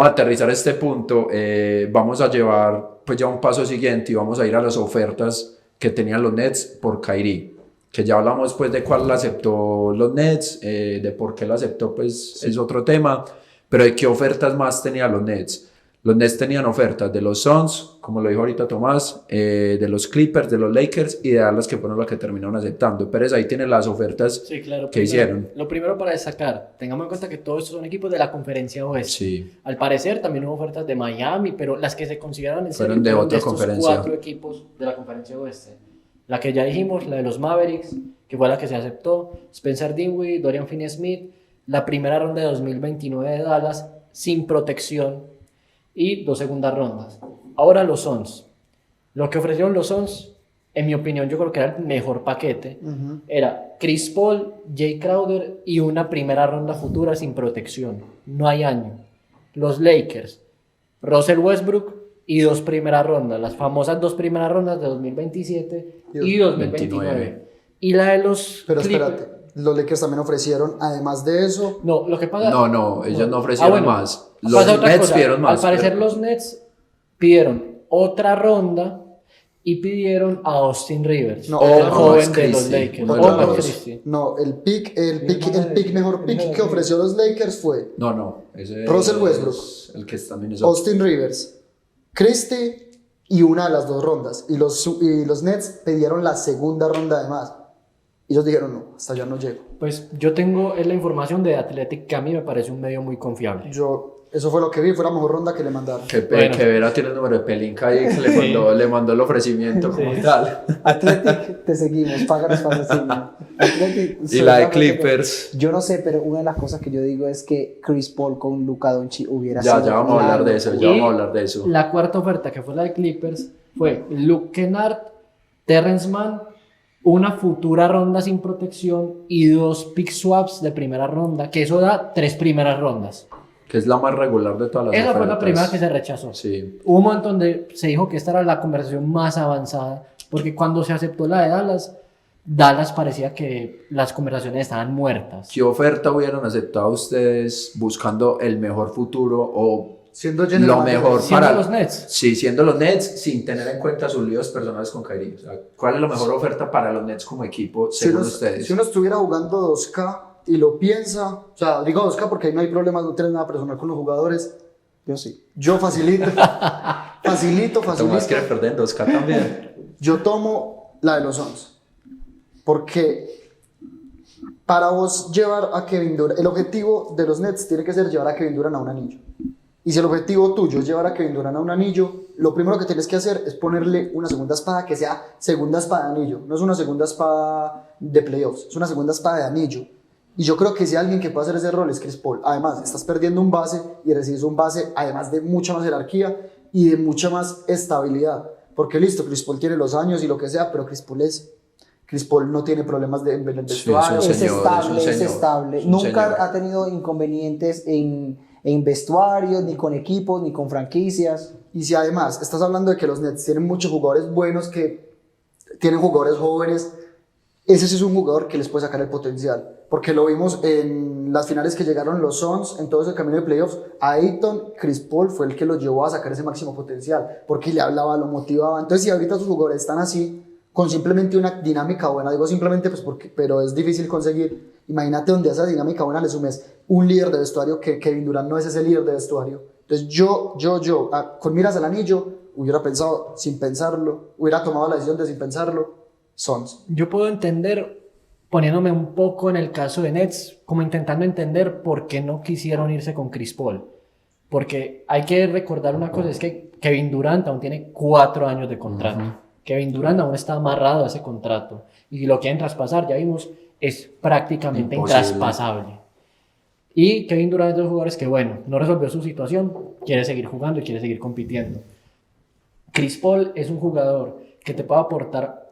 vamos a aterrizar este punto, vamos a llevar pues ya un paso siguiente y vamos a ir a las ofertas que tenían los Nets por Kyrie, que ya hablamos pues de cuál la aceptó los Nets, de por qué la aceptó pues es otro tema, pero de qué ofertas más tenían los Nets. Los Nets tenían ofertas de los Suns, como lo dijo ahorita Tomás, de los Clippers, de los Lakers y de Dallas, que fueron las que terminaron aceptando. Pérez ahí tiene las ofertas Sí, claro, que hicieron. Lo primero para destacar, tengamos en cuenta que todos estos son equipos de la conferencia oeste. Sí. Al parecer también hubo ofertas de Miami, pero las que se consideraron en Fueron de otra estos conferencia. 4 equipos de la conferencia oeste. La que ya dijimos, la de los Mavericks, que fue la que se aceptó, Spencer Dinwiddie, Dorian Finney-Smith, la primera ronda de 2029 de Dallas, sin protección, y 2 segundas rondas. Ahora los Suns. Lo que ofrecieron los Suns, en mi opinión, yo creo que era el mejor paquete. Era Chris Paul, Jay Crowder y una primera ronda futura sin protección. No hay año. Los Lakers, Russell Westbrook y 2 primeras rondas. Las famosas 2 primeras rondas de 2027 y 2029. Y la de los Pero Clippers. espérate, los Lakers también ofrecieron, además de eso... No, lo que pasa... No, ellos no ofrecieron más. Los Pasa otra Nets cosa. pidieron más. Al parecer los Nets pidieron otra ronda y pidieron a Austin Rivers, No, el no, joven Max de los Christie, Lakers. uno de O los Max dos. Christie. No, el mejor pick que ofreció los Lakers fue No, ese Russell Westbrook. es el que está en Minnesota. Austin Rivers, Christie y una de las 2 rondas. Y los Nets pidieron la segunda ronda además. Y ellos dijeron, no, hasta allá no llego. Pues yo tengo la información de Athletic, que a mí me parece un medio muy confiable. Eso fue lo que vi, fue la mejor ronda que le mandaron. Que Bueno. Vera tiene el número de Pelinka ahí que le mandó el ofrecimiento como tal. Athletic, te seguimos, páganos patrocinio. Athletic, Y la de Clippers. Yo no sé, pero una de las cosas que yo digo es que Chris Paul con Luka Doncic hubiera Ya sido... vamos a hablar de eso, ya Y vamos a hablar de eso. La cuarta oferta, que fue la de Clippers, fue Luke Kennard, Terrence Mann, una futura ronda sin protección y 2 pick swaps de primera ronda, que eso da 3 primeras rondas. Que es la más regular de todas las Esa fue la ofertas. primera que se rechazó. Sí. Hubo un momento donde se dijo que esta era la conversación más avanzada, porque cuando se aceptó la de Dallas parecía que las conversaciones estaban muertas. ¿Qué oferta hubieran aceptado ustedes buscando el mejor futuro o Siendo general lo manager. mejor Siendo para los Nets. Sí, siendo los Nets, sin tener en cuenta sus líos personales con Kyrie? O sea, ¿cuál es la mejor oferta para los Nets como equipo, según ustedes? Si uno estuviera jugando 2K y lo piensa, o sea, digo 2K porque ahí no hay problema, no tienes nada personal con los jugadores. Yo sí. Yo facilito. Tomás quiere perder en 2K también. Yo tomo la de los Suns. Porque para vos llevar a Kevin Durant, el objetivo de los Nets tiene que ser llevar a Kevin Durant a un anillo. Y si el objetivo tuyo es llevar a Kevin Durant a un anillo, lo primero que tienes que hacer es ponerle una segunda espada que sea segunda espada de anillo. No es una segunda espada de playoffs, es una segunda espada de anillo. Y yo creo que si alguien que puede hacer ese rol es Chris Paul. Además, estás perdiendo un base y recibes un base además de mucha más jerarquía y de mucha más estabilidad. Porque listo, Chris Paul tiene los años y lo que sea, pero Chris Paul no tiene problemas en el vestuario. Sí, Es señor, estable, es un es señor, estable. es un Nunca señor. ha tenido inconvenientes en vestuarios, ni con equipos, ni con franquicias. Y si además estás hablando de que los Nets tienen muchos jugadores buenos, que tienen jugadores jóvenes, ese sí es un jugador que les puede sacar el potencial. Porque lo vimos en las finales que llegaron los Suns, en todo ese camino de playoffs. A Ayton, Chris Paul fue el que lo llevó a sacar ese máximo potencial, porque le hablaba, lo motivaba. Entonces, si ahorita sus jugadores están así, con simplemente una dinámica buena, digo simplemente pues porque, pero es difícil conseguir. Imagínate donde a esa dinámica buena le sumes un líder de vestuario, que Kevin Durant no es ese líder de vestuario. Entonces con miras al anillo, hubiera pensado sin pensarlo, hubiera tomado la decisión de sin pensarlo, Suns. Yo puedo entender, poniéndome un poco en el caso de Nets, como intentando entender por qué no quisieron irse con Chris Paul. Porque hay que recordar una cosa, es que Kevin Durant aún tiene 4 años de contrato. Kevin Durant aún está amarrado a ese contrato. Y si lo quieren traspasar, ya vimos, es prácticamente Imposible. intraspasable. Y Kevin Durant es de los jugadores que, bueno, no resolvió su situación, quiere seguir jugando y quiere seguir compitiendo. Chris Paul es un jugador que te puede aportar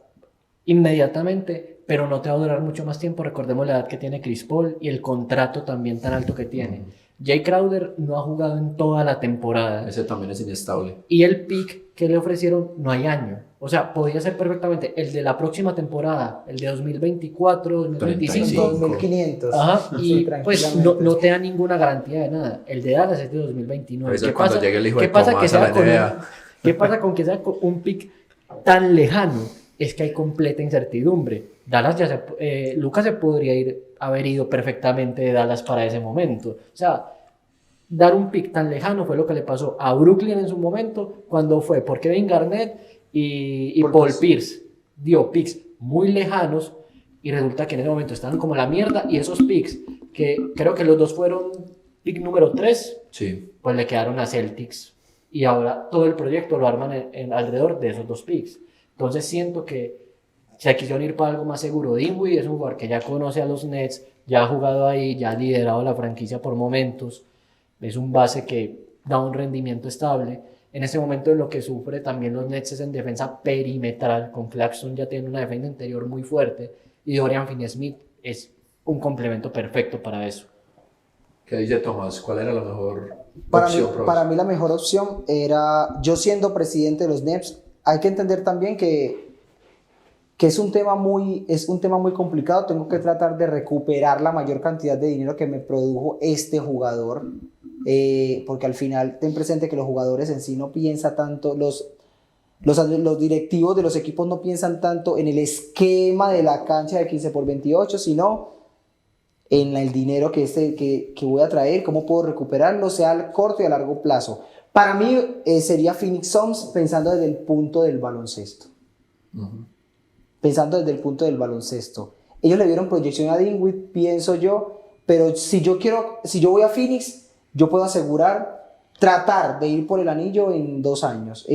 inmediatamente, pero no te va a durar mucho más tiempo. Recordemos la edad que tiene Chris Paul y el contrato también tan alto que tiene. Jay Crowder no ha jugado en toda la temporada. Ese también es inestable. Y el pick que le ofrecieron no hay año. O sea, podría ser perfectamente el de la próxima temporada, el de 2024, 2025. 2500. Ajá, Sí, y pues tranquilamente. no te da ninguna garantía de nada. El de Dallas es de 2029. Eso es cuando llegue el hijo de pasa Tomás a la NBA? ¿Qué pasa con que sea con un pick tan lejano? Es que hay completa incertidumbre. Dallas Lucas se podría haber ido perfectamente de Dallas para ese momento. O sea, dar un pick tan lejano fue lo que le pasó a Brooklyn en su momento cuando fue por Kevin Garnett y Paul Pierce. Dio picks muy lejanos y resulta que en ese momento estaban como la mierda, y esos picks, que creo que los dos fueron pick número 3, Sí. pues le quedaron a Celtics. Y ahora todo el proyecto lo arman alrededor de esos dos picks. Entonces siento que se quisieron ir para algo más seguro. Dinwiddie es un jugador que ya conoce a los Nets, ya ha jugado ahí, ya ha liderado la franquicia por momentos. Es un base que da un rendimiento estable. En este momento en lo que sufre también los Nets es en defensa perimetral. Con Claxton ya tiene una defensa interior muy fuerte. Y Dorian Finney-Smith es un complemento perfecto para eso. ¿Qué dice Tomás? ¿Cuál era la mejor Para opción, mí, profesor? para mí la mejor opción era, yo siendo presidente de los Nets, hay que entender también que es un tema muy complicado. Tengo que tratar de recuperar la mayor cantidad de dinero que me produjo este jugador, porque al final ten presente que los jugadores en sí no piensan tanto, los directivos de los equipos no piensan tanto en el esquema de la cancha de 15x28, sino en el dinero que voy a traer, cómo puedo recuperarlo, sea a corto y a largo plazo. Para mí sería Phoenix Suns pensando desde el punto del baloncesto. Pensando desde el punto del baloncesto. Ellos le dieron proyección a Dinwiddie, pienso yo, pero si yo voy a Phoenix, yo puedo asegurar, tratar de ir por el anillo en 2 años.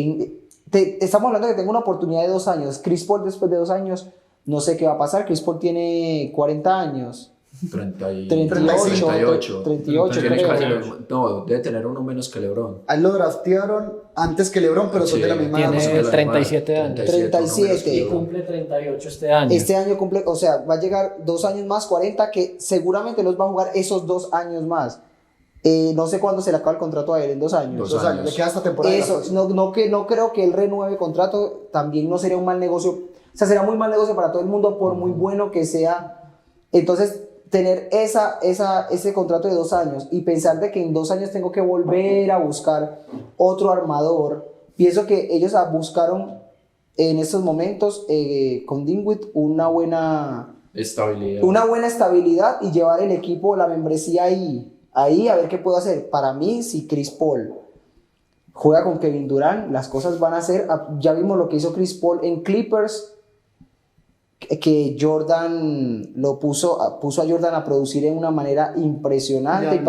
Estamos hablando de que tengo una oportunidad de 2 años. Chris Paul después de 2 años, no sé qué va a pasar. Chris Paul tiene 40 años. 38, 38 Tiene creo. casi no, debe tener uno menos que LeBron. A él lo draftearon antes que LeBron, pero son Sí, de la misma edad. tiene más o menos. 37 años. 37. Y cumple 38 este año. Este año cumple, o sea, va a llegar 2 años más, 40, que seguramente los va a jugar esos 2 años más. No sé cuándo se le acaba el contrato a él, en 2 años. 2 años. Le queda esta temporada. Eso, no creo que él renueve contrato. También no sería un mal negocio. O sea, será muy mal negocio para todo el mundo, por muy bueno que sea. Entonces, tener ese contrato de 2 años y pensar de que en 2 años tengo que volver a buscar otro armador. Pienso que ellos buscaron en estos momentos con Dinwiddie una buena estabilidad y llevar el equipo, la membresía ahí a ver qué puedo hacer. Para mí, si Chris Paul juega con Kevin Durant, las cosas van a ser, ya vimos lo que hizo Chris Paul en Clippers, que Jordan puso a Jordan a producir en una manera impresionante, y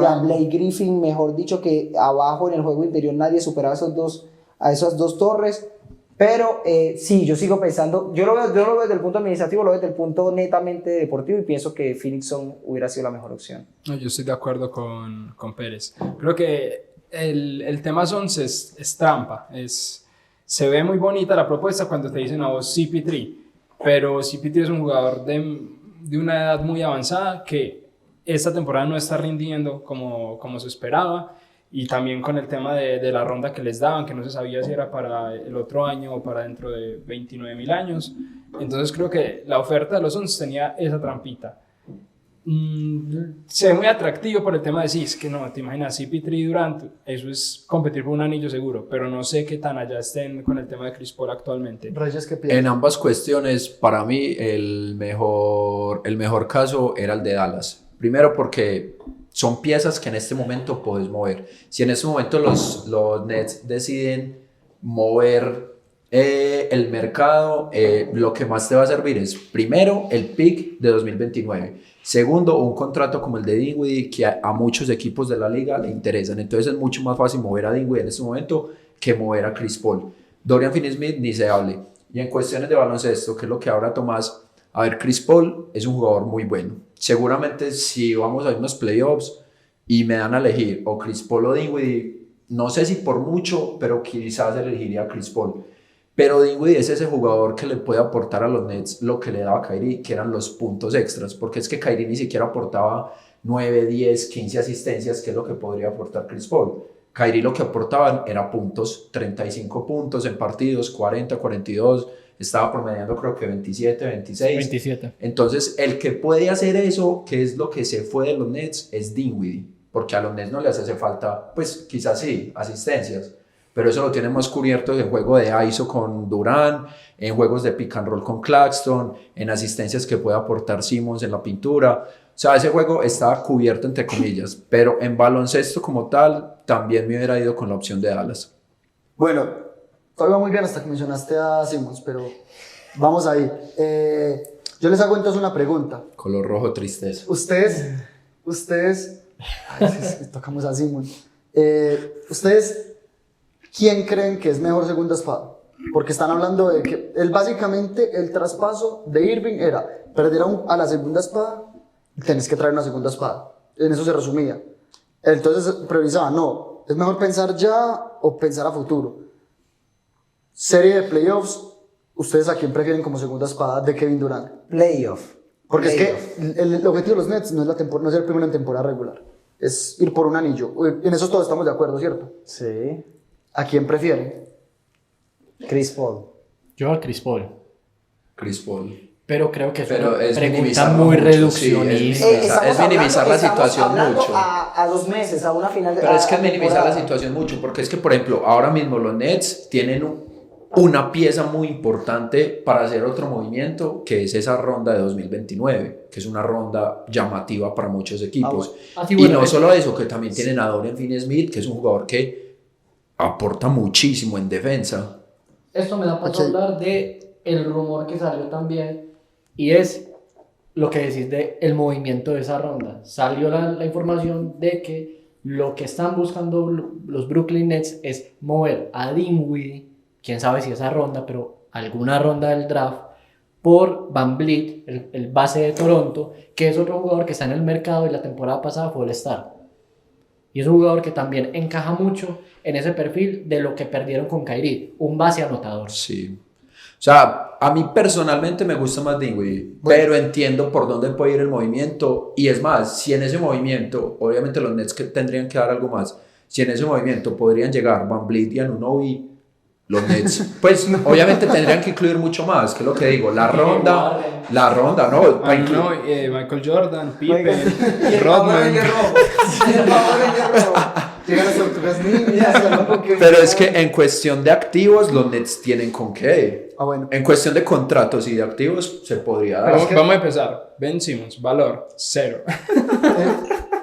a Blake Griffin, mejor dicho, que abajo en el juego interior nadie superaba a esas dos torres. Pero sí, yo sigo pensando, yo lo veo desde el punto administrativo, lo veo desde el punto netamente deportivo, y pienso que Phoenix Suns hubiera sido la mejor opción. No, yo estoy de acuerdo con Pérez. Creo que el tema Suns es trampa. Se ve muy bonita la propuesta cuando te dicen a vos CP3, pero CP3 es un jugador de una edad muy avanzada que esta temporada no está rindiendo como se esperaba. Y también con el tema de la ronda que les daban, que no se sabía si era para el otro año o para dentro de 29.000 años. Entonces creo que la oferta de los Suns tenía esa trampita. Se ve muy atractivo por el tema de sí, es que no, te imaginas, CP3 y Durant, eso es competir por un anillo seguro, pero no sé qué tan allá estén con el tema de Chris Paul actualmente. Reyes, ¿qué piensas? En ambas cuestiones, para mí, el mejor caso era el de Dallas. Primero porque son piezas que en este momento puedes mover. Si en este momento los Nets deciden mover el mercado, lo que más te va a servir es, primero, el pick de 2029. Segundo, un contrato como el de Dinwiddie, que a muchos equipos de la liga le interesan. Entonces es mucho más fácil mover a Dinwiddie en este momento que mover a Chris Paul. Dorian Finney-Smith ni se hable. Y en cuestiones de baloncesto, que es lo que habla Tomás, a ver, Chris Paul es un jugador muy bueno. Seguramente si vamos a unos playoffs y me dan a elegir o Chris Paul o Dinwiddie, no sé si por mucho, pero quizás elegiría a Chris Paul. Pero Dinwiddie es ese jugador que le puede aportar a los Nets lo que le daba Kyrie, que eran los puntos extras, porque es que Kyrie ni siquiera aportaba 9, 10, 15 asistencias, que es lo que podría aportar Chris Paul. Kyrie lo que aportaban era puntos, 35 puntos en partidos, 40, 42, estaba promediando creo que 27, 26. 27. Entonces, el que puede hacer eso, que es lo que se fue de los Nets, es Dinwiddie, porque a los Nets no les hace falta, pues quizás sí, asistencias, pero eso lo tienen más cubierto en juego de ISO con Durant, en juegos de pick and roll con Claxton, en asistencias que puede aportar Simmons en la pintura. O sea, ese juego estaba cubierto entre comillas, pero en baloncesto como tal, también me hubiera ido con la opción de Dallas. Bueno, todo iba muy bien hasta que mencionaste a Simmons, pero vamos ahí. Yo les hago entonces una pregunta. Color rojo, tristeza. Ustedes, ay, sí, tocamos a Simmons. Ustedes, ¿quién creen que es mejor segunda espada? Porque están hablando de que básicamente el traspaso de Irving era perder a la segunda espada y tenés que traer una segunda espada. En eso se resumía. Entonces priorizaban, no, es mejor pensar ya o pensar a futuro. Serie de playoffs, ¿ustedes a quién prefieren como segunda espada de Kevin Durant? Playoff. Porque Playoff. es que el objetivo de los Nets no es el primero en temporada regular, es ir por un anillo. En eso todos estamos de acuerdo, ¿cierto? Sí. ¿A quién prefieren? Chris Paul. Yo a Chris Paul. Chris Paul. Pero creo que es Pero una es pregunta minimizarlo muy mucho, reduccionista. sí, es minimizar la situación hablando mucho. A 2 meses, a una final de Pero es que a es minimizar la temporada. situación mucho, porque es que, por ejemplo, ahora mismo los Nets tienen una pieza muy importante para hacer otro movimiento, que es esa ronda de 2029, que es una ronda llamativa para muchos equipos. Así, Y bueno, no es- solo eso, que también tienen a Dorian Finney-Smith, que es un jugador que aporta muchísimo en defensa. Esto me da paso a Ok. hablar de el rumor que salió también, y es lo que decís de el movimiento de esa ronda. Salió la información de que lo que están buscando los Brooklyn Nets es mover a Dinwiddie, quién sabe si esa ronda, pero alguna ronda del draft, por Van Vliet, el base de Toronto, que es otro jugador que está en el mercado y la temporada pasada fue All-Star. Y es un jugador que también encaja mucho en ese perfil de lo que perdieron con Kyrie, un base anotador. Sí. O sea, a mí personalmente me gusta más Dinwiddie, pero entiendo por dónde puede ir el movimiento. Y es más, si en ese movimiento, obviamente los Nets que tendrían que dar algo más, si en ese movimiento podrían llegar Van Vliet y Anunoby, los Nets, pues obviamente tendrían que incluir mucho más, que es lo que digo, la ronda, no, para incluir. No, Michael Jordan, Pippen, Y el Rodman. Power Ranger rojo. Y el Power Ranger rojo. Llegan las tortugas ninjas, el Pokémon. Pero es que en cuestión de activos, los Nets tienen con qué. Ah, bueno. En cuestión de contratos y de activos, se podría dar. Vamos, vamos a empezar. Ben Simmons, valor, 0.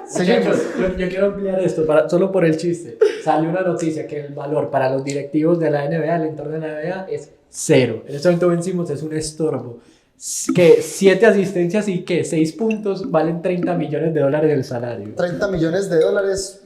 Seguimos. Yo quiero ampliar esto solo por el chiste. Salió una noticia que el valor para los directivos de la NBA, el entorno de la NBA, es 0. En este momento vencimos, es un estorbo. Que 7 asistencias y que 6 puntos valen $30 millones el salario. 30 millones de dólares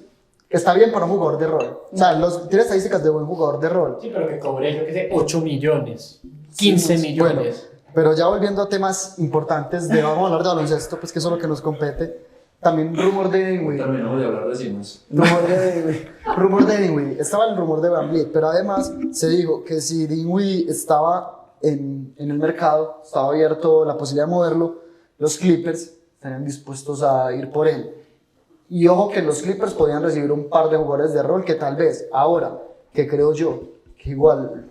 está bien para un jugador de rol. O sea, tiene estadísticas de buen jugador de rol. Sí, pero que cobré, yo que sé, 8 millones, 15 millones. Bueno, pero ya volviendo a temas importantes, vamos a hablar de baloncesto, pues que eso es lo que nos compete. También rumor de Dinwiddie. Terminamos de hablar de Simmons. Rumor de Dinwiddie. Estaba el rumor de Van Vliet, pero además se dijo que si Dinwiddie estaba en el mercado, estaba abierto la posibilidad de moverlo, los Clippers estarían dispuestos a ir por él. Y ojo que los Clippers podían recibir un par de jugadores de rol que tal vez ahora, que creo yo, que igual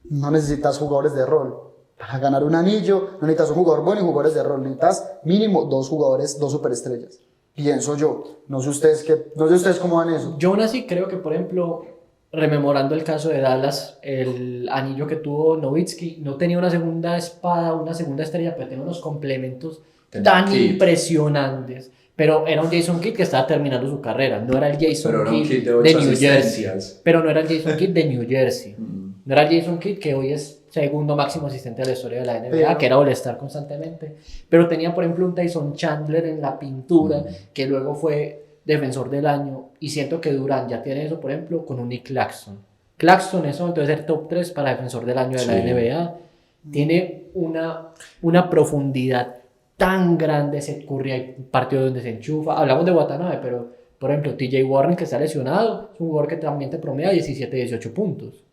no necesitas jugadores de rol. Para ganar un anillo no necesitas un jugador bueno y jugadores de rol, necesitas mínimo 2 jugadores, 2 superestrellas. Pienso yo, no sé ustedes cómo van eso. Yo aún así creo que, por ejemplo, rememorando el caso de Dallas, el anillo que tuvo Nowitzki no tenía una segunda espada, una segunda estrella, pero tenía unos complementos Tenía tan Kidd. impresionantes. Pero era un Jason Kidd que estaba terminando su carrera, no era el Jason Pero era un Kidd Kidd de de 8 New Jersey. asistencias. Pero no era el Jason Kidd de New Jersey. Mm. No era el Jason Kidd que hoy es segundo máximo asistente de la historia de la NBA, Pero- que era All-Star constantemente. Pero tenía, por ejemplo, un Tyson Chandler en la pintura, que luego fue defensor del año. Y siento que Durant ya tiene eso, por ejemplo, con un Nick Claxton. Claxton, eso entonces ser top 3 para defensor del año de la Sí. NBA. Tiene una profundidad tan grande ese Curry, hay un partido donde se enchufa. Hablamos de Watanabe, pero por ejemplo, TJ Warren, que está lesionado, es un jugador que también te promedia 17, 18 puntos.